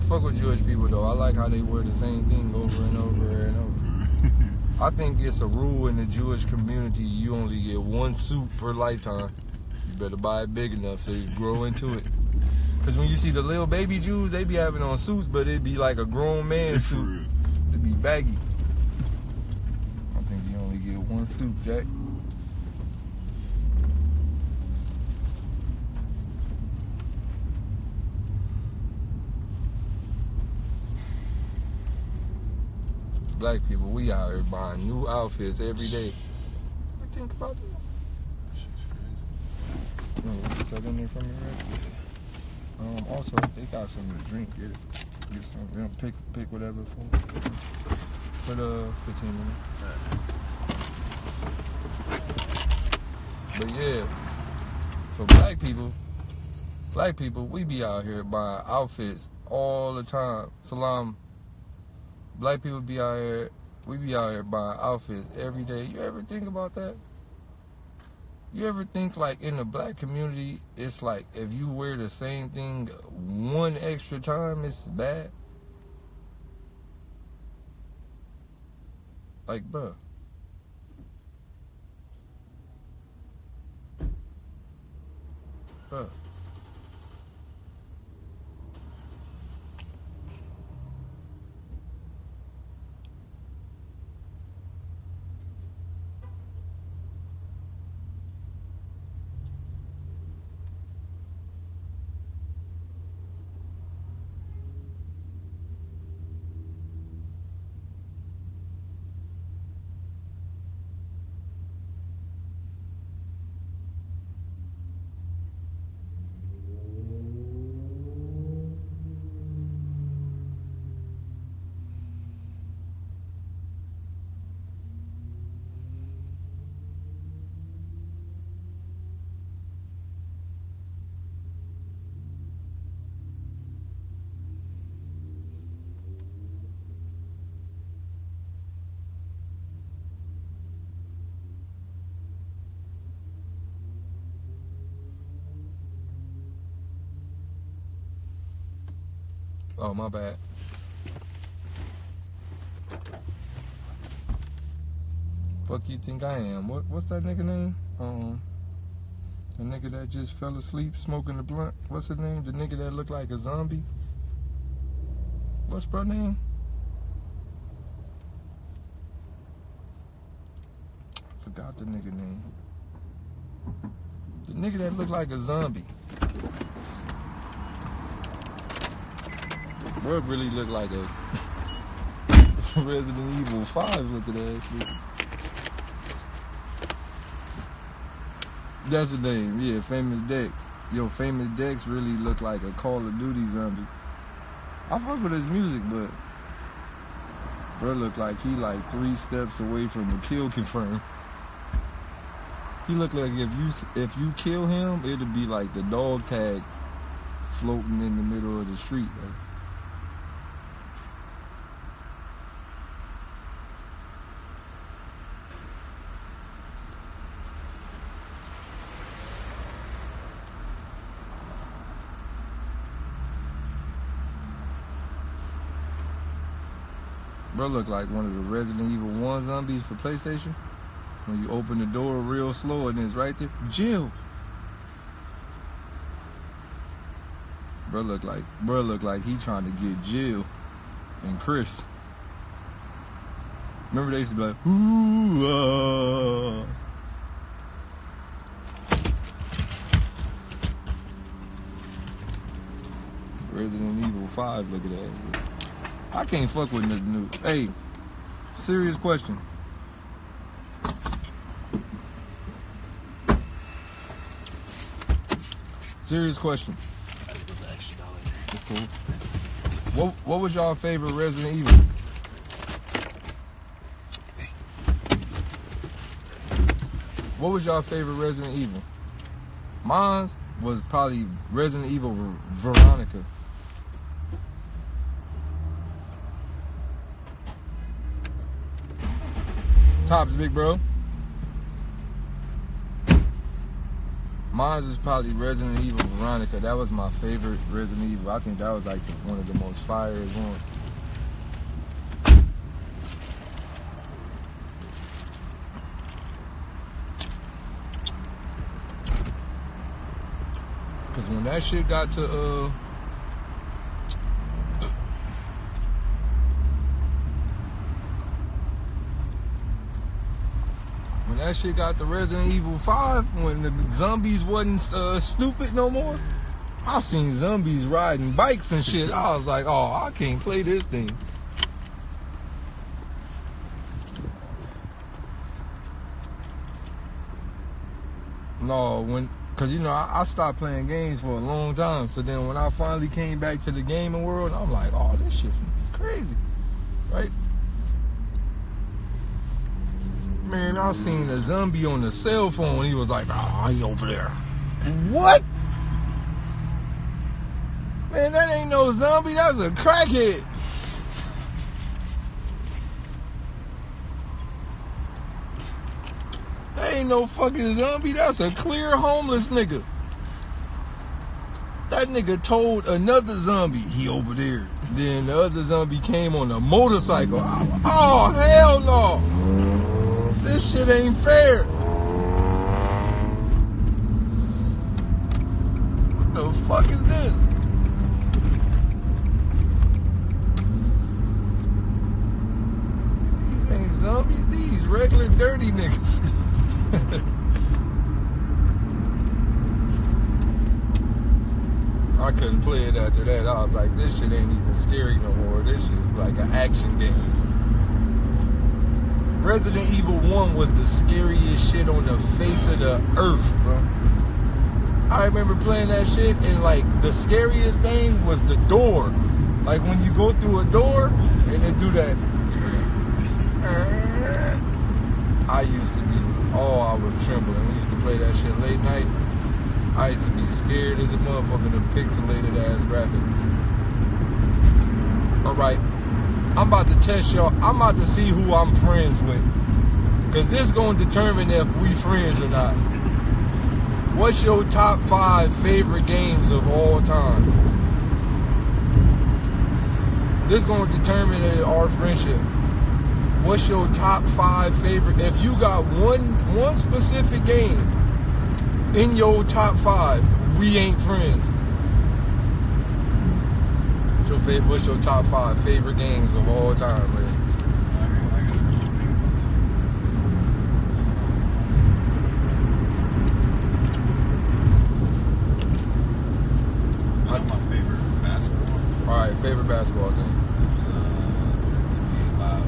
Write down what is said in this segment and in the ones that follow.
fuck with Jewish people though. I like how they wear the same thing over and over and over. I think it's a rule in the Jewish community. You only get one suit per lifetime. You better buy it big enough so you grow into it. Cause when you see the little baby Jews, they be having on suits, but it'd be like a grown man suit. It'd be baggy. I think you only get one suit, Jack. Black people, we out here buying new outfits every day. What think about that? Shit's crazy. You want to put that in there for me, right? Also, they got something to drink. Get some. You know, pick whatever for the 15 minutes. But yeah, so black people, we be out here buying outfits all the time. Salam. Black people be out here, we be out here buying outfits every day. You ever think about that? You ever think like in the black community, it's like if you wear the same thing one extra time, it's bad? Like, bruh. Bruh. Oh, my bad. Fuck you think I am? What's that nigga name? The nigga that just fell asleep smoking the blunt. What's his name? The nigga that looked like a zombie. What's bro name? Forgot the nigga name. The nigga that looked like a zombie. Bro really looked like a Resident Evil 5 looking ass nigga. That's the name, yeah, Famous Dex. Yo, Famous Dex really looked like a Call of Duty zombie. I fuck with his music, but bro looked like he like 3 steps away from a kill confirmed. He looked like if you kill him, it'd be like the dog tag floating in the middle of the street. Right? Bro look like one of the Resident Evil 1 zombies for PlayStation. When you open the door real slow and it's right there. Jill. Bro look like he trying to get Jill and Chris. Remember they used to be like, ooh, Resident Evil 5, look at that. I can't fuck with nothing new. Hey, serious question. Serious question. That's cool. What was y'all favorite Resident Evil? What was y'all favorite Resident Evil? Mine was probably Resident Evil Veronica. Tops, big bro. Mine is probably Resident Evil Veronica. That was my favorite Resident Evil. I think that was like one of the most fire ones. Cause when that shit got to when that shit got to Resident Evil 5, when the zombies wasn't stupid no more, I seen zombies riding bikes and shit. I was like, oh, I can't play this thing. No, cause you know I stopped playing games for a long time. So then when I finally came back to the gaming world, I'm like, oh, this shit finna be crazy, right? Man, I seen a zombie on the cell phone. He was like, oh, he over there. What? Man, that ain't no zombie. That's a crackhead. That ain't no fucking zombie. That's a clear homeless nigga. That nigga told another zombie he over there. Then the other zombie came on a motorcycle. Oh, hell no. This shit ain't fair. What the fuck is this? These ain't zombies, these regular dirty niggas. I couldn't play it after that. I was like, this shit ain't even scary no more. This shit is like an action game. Resident Evil 1 was the scariest shit on the face of the earth, bro. I remember playing that shit and like the scariest thing was the door. Like when you go through a door and they do that. I used to be, I was trembling. We used to play that shit late night. I used to be scared as a motherfucker, the pixelated ass graphics. Alright, I'm about to test y'all. I'm about to see who I'm friends with. Cause this gonna determine if we friends or not. What's your top 5 favorite games of all time? This gonna determine our friendship. What's your top 5 favorite? If you got one specific game in your top 5, we ain't friends. What's your top 5 favorite games of all time, man? One of my favorite basketball. All right, favorite basketball game. It was NBA Live.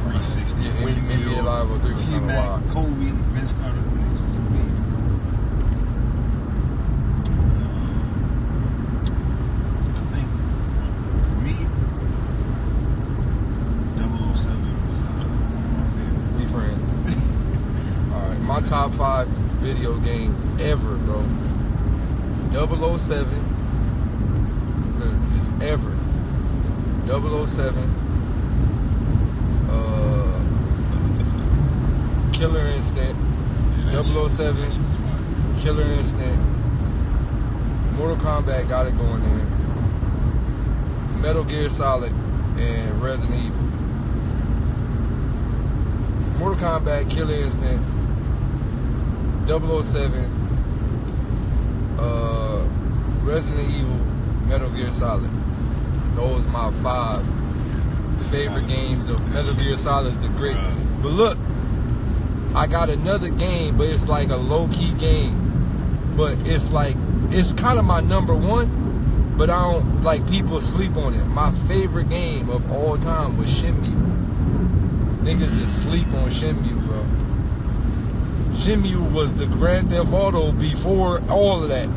360. Yeah, NBA Live 03 was kind of wild. Kobe, Vince Carter. I think for me, 007 was one of my favorite. We friends. All right, my top 5 video games ever, bro. 007 is ever. 007. Killer Instinct. Yeah, 007. Killer Instinct. Mortal Kombat got it going there. Metal Gear Solid and Resident Evil. Mortal Kombat, Killer Instinct, 007, Resident Evil, Metal Gear Solid. Those are my 5 favorite games of Metal Gear Solid is the great. But look, I got another game, but it's like a low-key game. But it's like, it's kind of my number 1, but I don't, like, people sleep on it. My favorite game of all time was Shenmue. Niggas is sleep on Shenmue, bro. Shenmue was the Grand Theft Auto before all of that.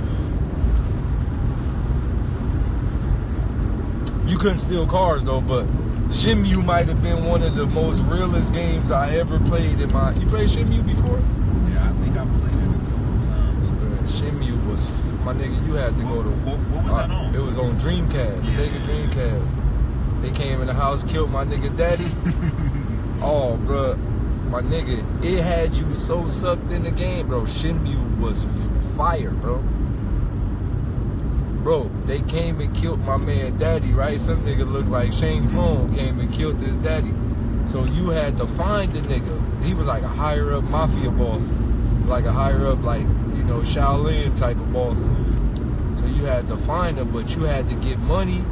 You couldn't steal cars though, but Shenmue might have been one of the most realest games I ever played in my... You played Shenmue before? Yeah, I think I played it a couple of times. Shenmue was... My nigga, you had to go to... What was that on? It was on Dreamcast, Sega Dreamcast. They came in the house, killed my nigga daddy. Oh, bruh. my nigga, it had you so sucked in the game, bro. Shenmue was fire, bro. Bro, they came and killed my man daddy, right? Some nigga looked like Shang Tsung came and killed his daddy. So you had to find the nigga. He was like a higher up mafia boss. Like a higher up, like, you know, Shaolin type of boss. So you had to find him, but you had to get money.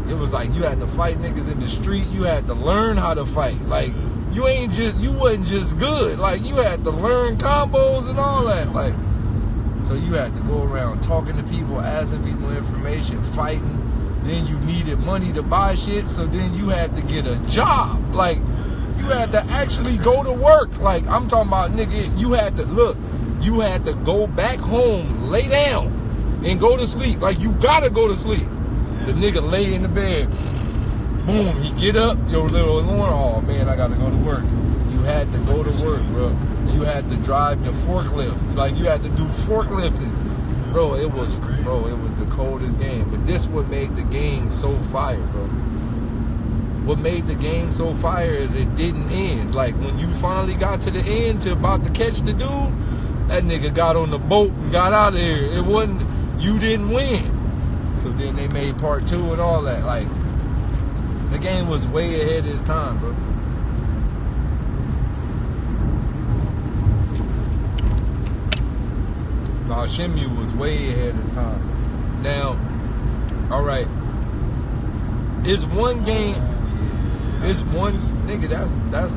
It was like you had to fight niggas in the street. You had to learn how to fight. Like, you wasn't just good. Like, you had to learn combos and all that. Like, so you had to go around talking to people, asking people information, fighting. Then you needed money to buy shit, so then you had to get a job. Like, you had to actually go to work. Like, I'm talking about, nigga, you had to go back home, lay down, and go to sleep. Like, you gotta go to sleep. The nigga lay in the bed. Boom, he get up, your little alarm, oh man, I gotta go to work. You had to go to work, bro. You had to drive the forklift. Like, you had to do forklifting. Bro, it was the coldest game. But this what made the game so fire, bro. What made the game so fire is it didn't end. Like, when you finally got to the end to about to catch the dude, that nigga got on the boat and got out of here. It wasn't, you didn't win. So then they made part 2 and all that. Like, the game was way ahead of its time, bro. Nah, Shenmue was way ahead of its time. Now, alright. It's one game. It's one nigga, that's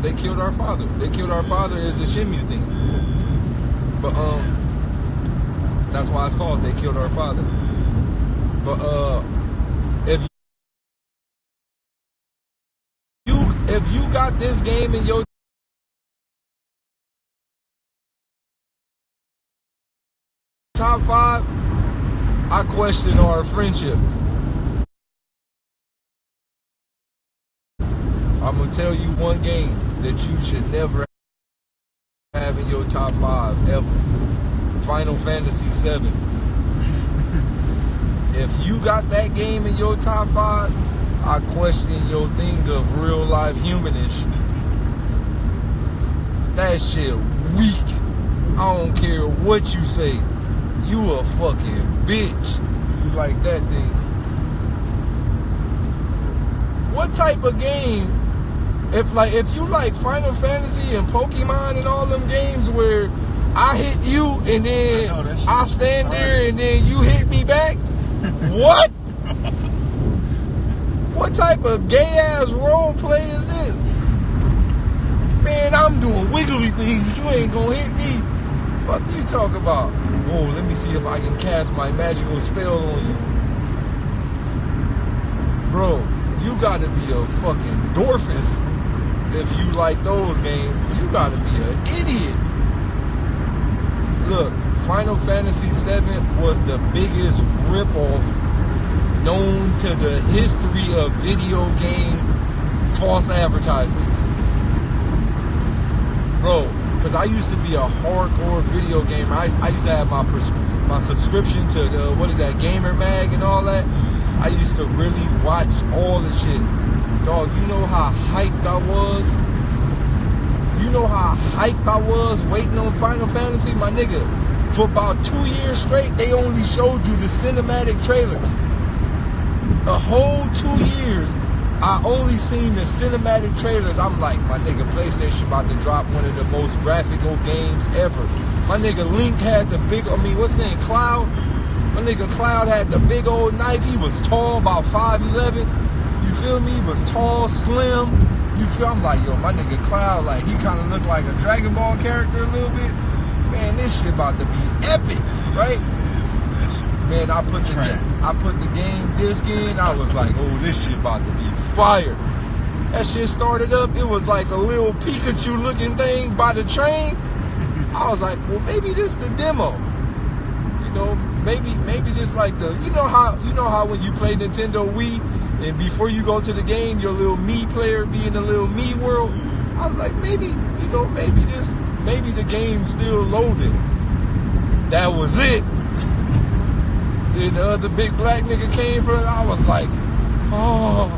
they killed our father. They killed our father is the Shenmue thing. But that's why it's called They Killed Our Father. But if you got this game in your top 5, I question our friendship. I'm gonna tell you one game that you should never have in your top 5 ever. Final Fantasy VII. If you got that game in your top 5, I question your thing of real life humanish. That shit weak. I don't care what you say. You a fucking bitch. You like that thing. What type of game, if you like Final Fantasy and Pokemon and all them games where I hit you and then I stand there and then you hit me back? What? What type of gay ass role play is this? Man, I'm doing wiggly things. You ain't gonna hit me. Fuck you talk about? Oh, let me see if I can cast my magical spell on you. Bro, you gotta be a fucking Dorfus if you like those games. You gotta be an idiot. Look, Final Fantasy VII was the biggest ripoff known to the history of video game false advertisements. Bro, because I used to be a hardcore video gamer. I used to have my subscription to the, what is that, Gamer Mag and all that. I used to really watch all the shit. Dog, you know how hyped I was? You know how hyped I was waiting on Final Fantasy? My nigga, for about 2 years straight, they only showed you the cinematic trailers. A whole 2 years, I only seen the cinematic trailers. I'm like, my nigga, PlayStation about to drop one of the most graphical games ever. My nigga Link had the big, what's his name, Cloud? My nigga Cloud had the big old knife. He was tall, about 5'11". You feel me? He was tall, slim. You feel, I'm like, yo, my nigga Cloud, like, he kind of looked like a Dragon Ball character a little bit. Man, this shit about to be epic, right? Man, I put the game disc in. I was like, oh, this shit about to be fire. That shit started up. It was like a little Pikachu looking thing by the train. I was like, well, maybe this the demo. You know, maybe this like the, you know how when you play Nintendo Wii and before you go to the game, your little Mii player be in the little Mii world. I was like, maybe the game's still loading. That was it. Then the other big black nigga came from, I was like, oh.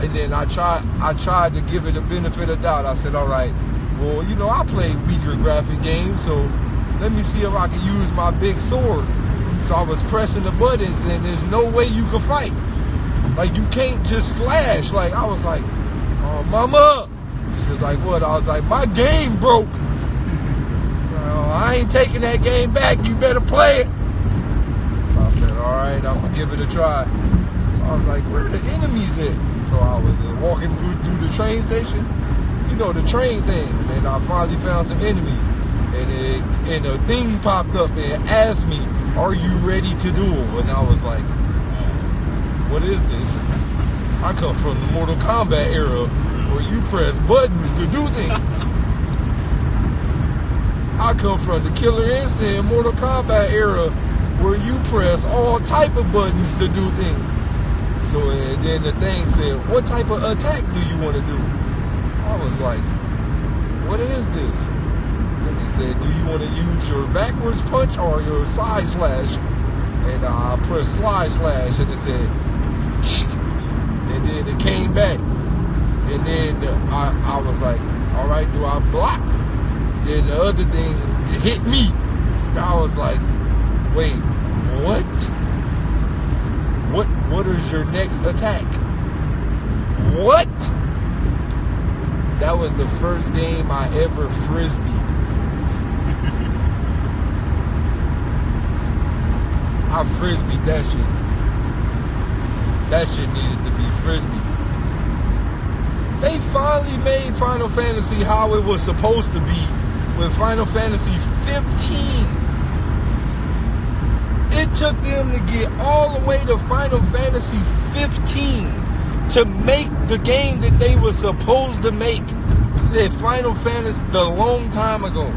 And then I tried to give it a benefit of doubt. I said, all right, well, I play weaker graphic games, so let me see if I can use my big sword. So I was pressing the buttons, and there's no way you can fight. Like, you can't just slash. Like, I was like, oh, mama. She was like, what? I was like, my game broke. I ain't taking that game back. You better play it. So I said, all right, I'm going to give it a try. So I was like, where are the enemies at? So I was walking through the train station, the train thing, and I finally found some enemies. And a thing popped up and asked me, are you ready to duel? And I was like, what is this? I come from the Mortal Kombat era where you press buttons to do things. I come from the Killer Instinct Mortal Kombat era where you press all type of buttons to do things. So and then the thing said, what type of attack do you want to do? I was like, what is this? And he said, do you want to use your backwards punch or your side slash? And I pressed slide slash, and it said, and then it came back. And then I was like, all right, do I block? And then the other thing hit me. I was like, wait, what? What is your next attack? What? That was the first game I ever frisbeed. I frisbeed that shit. That shit needed to be frisbeed. They finally made Final Fantasy how it was supposed to be with Final Fantasy 15. It took them to get all the way to Final Fantasy 15 to make the game that they were supposed to make at Final Fantasy a long time ago.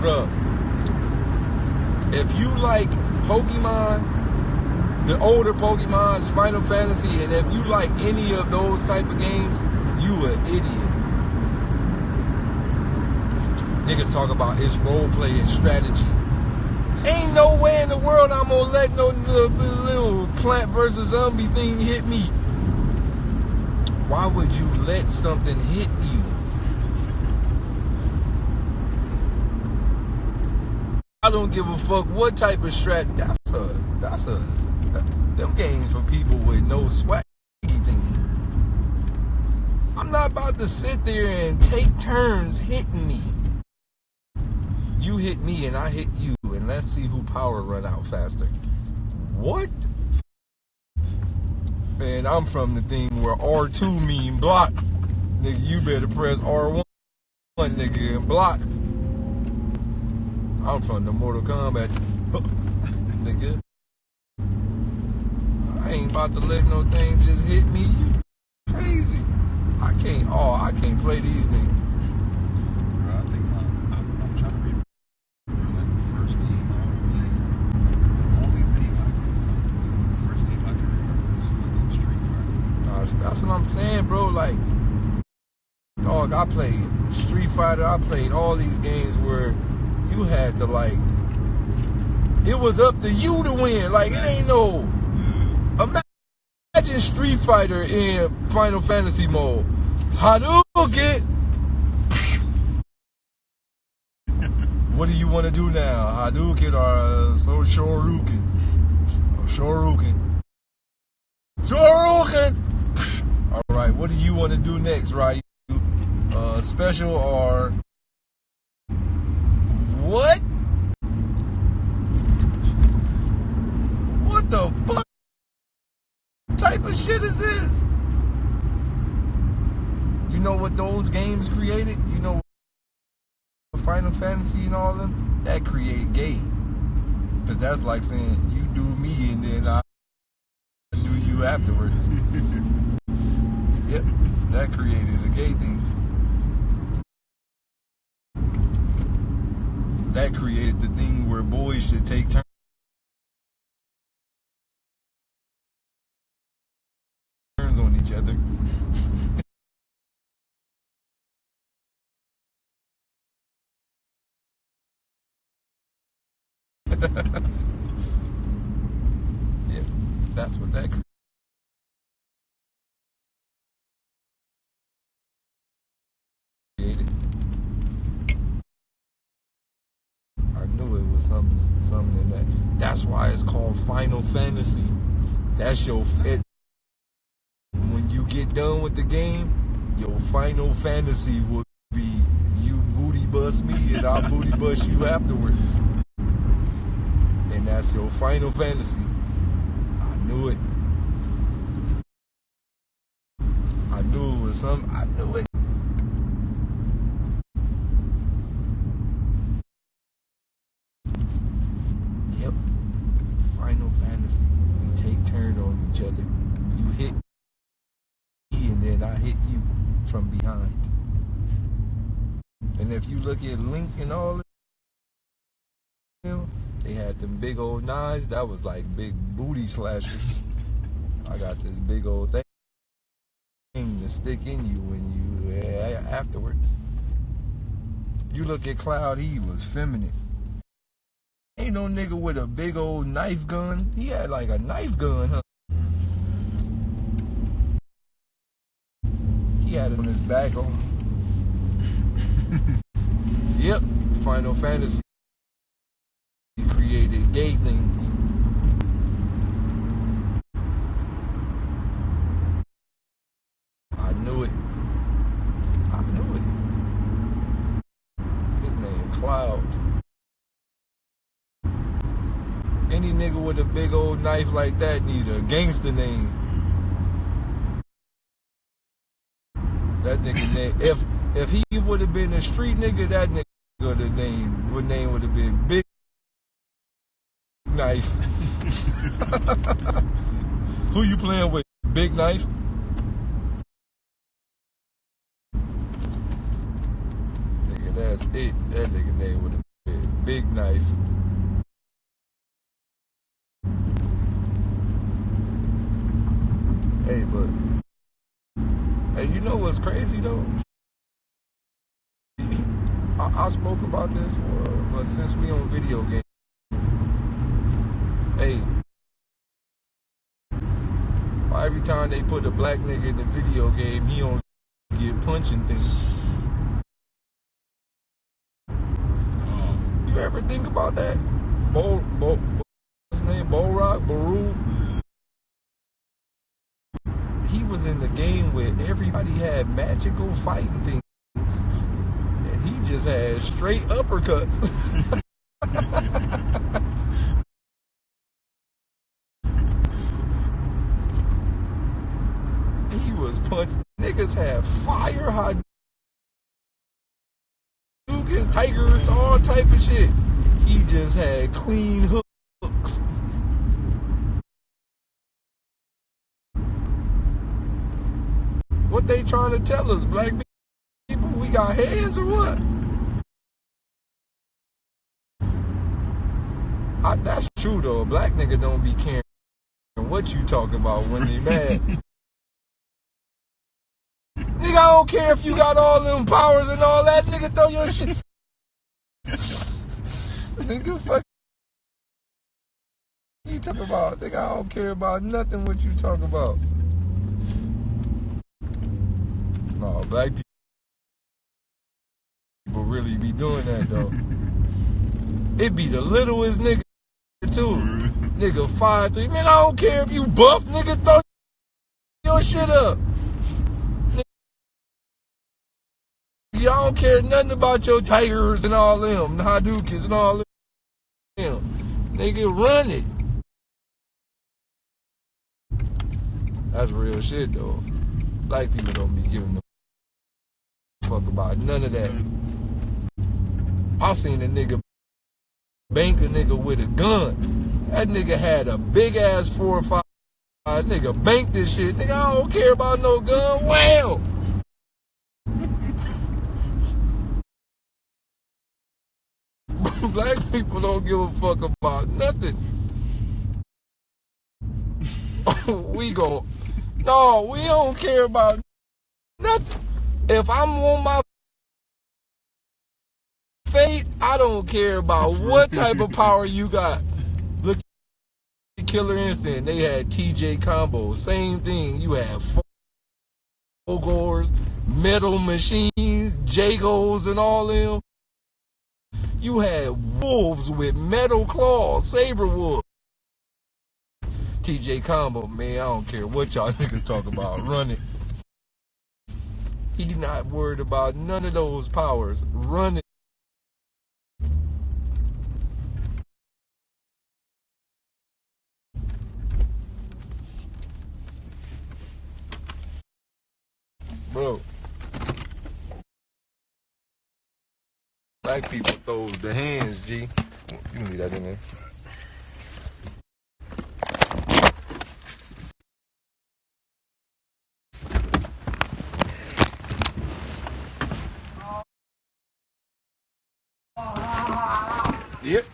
Bruh, if you like Pokemon, the older Pokemon's Final Fantasy, and if you like any of those type of games, you an idiot. Niggas talk about it's role play and strategy. Ain't no way in the world I'm gonna let no little plant versus zombie thing hit me. Why would you let something hit you? I don't give a fuck what type of strategy. Them games for people with no swaggy thing. I'm not about to sit there and take turns hitting me. You hit me and I hit you, and let's see who power run out faster. What? Man, I'm from the thing where R2 mean block. Nigga, you better press R1, nigga, and block. I'm from the Mortal Kombat. Nigga. I ain't about to let no thing just hit me. You crazy. I can't play these things. Bro, I think I'm trying to remember like the first game I ever played. The only thing the first game I can remember was fucking Street Fighter. That's what I'm saying, bro. Like, dog, I played Street Fighter. I played all these games where you had to, like, it was up to you to win. Like, it ain't no. Imagine Street Fighter in Final Fantasy mode. Hadouken! What do you want to do now? Hadouken or Shoryuken? Shoryuken. Shoryuken! Alright, what do you want to do next, right? Special or... What? What the fuck type of shit is this? You know what those games created? You know Final Fantasy and all of them? That created gay. Because that's like saying, you do me and then I do you afterwards. Yep, that created a gay thing. That created the thing where boys should take turns on each other. That's what that created. I knew it was something in that. That's why it's called Final Fantasy. That's your it. When you get done with the game, your Final Fantasy will be you booty bust me and I'll booty bust you afterwards. And that's your Final Fantasy. I knew it. I knew it was something. I knew it. Yep. Final Fantasy. We take turns on each other. You hit me and then I hit you from behind. And if you look at Link and all of them, they had them big old knives. That was like big booty slashers. I got this big old thing to stick in you when you afterwards. You look at Cloud, he was feminine. Ain't no nigga with a big old knife gun. He had like a knife gun, huh? He had it on his back. Yep, Final Fantasy created gay things. I knew it. I knew it. His name Cloud. Any nigga with a big old knife like that need a gangster name. That nigga name, if he would have been a street nigga, that nigga would have name would have been Big Knife. Who you playing with? Big Knife? Nigga, that's it. That nigga name would have been Big Knife. Hey, but hey, you know what's crazy though? I spoke about this, but since we on video games, hey, every time they put a black nigga in the video game, he don't get punching things. You ever think about that? What's his name? Baru? He was in the game where everybody had magical fighting things, and he just had straight uppercuts. He was punching. Niggas had fire Hadoukens, tigers, all type of shit. He just had clean hooks. What they trying to tell us, black people? We got heads or what? That's true though. A black nigga don't be caring what you talking about when they mad. Nigga, I don't care if you got all them powers and all that. Nigga, throw your shit. Nigga, fuck you talking about? Nigga, I don't care about nothing what you talking about. No, black people really be doing that though. It be the littlest nigga too. Nigga 5'3". Man, I don't care if you buff, nigga, throw your shit up. Nigga, I don't care nothing about your tigers and all them, the Hadoukens and all them. Nigga, run it. That's real shit though. Black people don't be giving a fuck about none of that. I seen a nigga bank a nigga with a gun. That nigga had a big ass 4 or 5. Nigga banked this shit. Nigga, I don't care about no gun. Wow. Black people don't give a fuck about nothing. No, we don't care about nothing. If I'm on my fate, I don't care about what type of power you got. Look, Killer Instinct, they had TJ Combo. Same thing. You had Fogors, Metal Machines, Jagos, and all them. You had wolves with metal claws, saber wolves. TJ Combo, man, I don't care what y'all niggas talk about. Run it. He not worried about none of those powers. Run it. Bro. Black people throws the hands, G. You can leave that in there. Yep.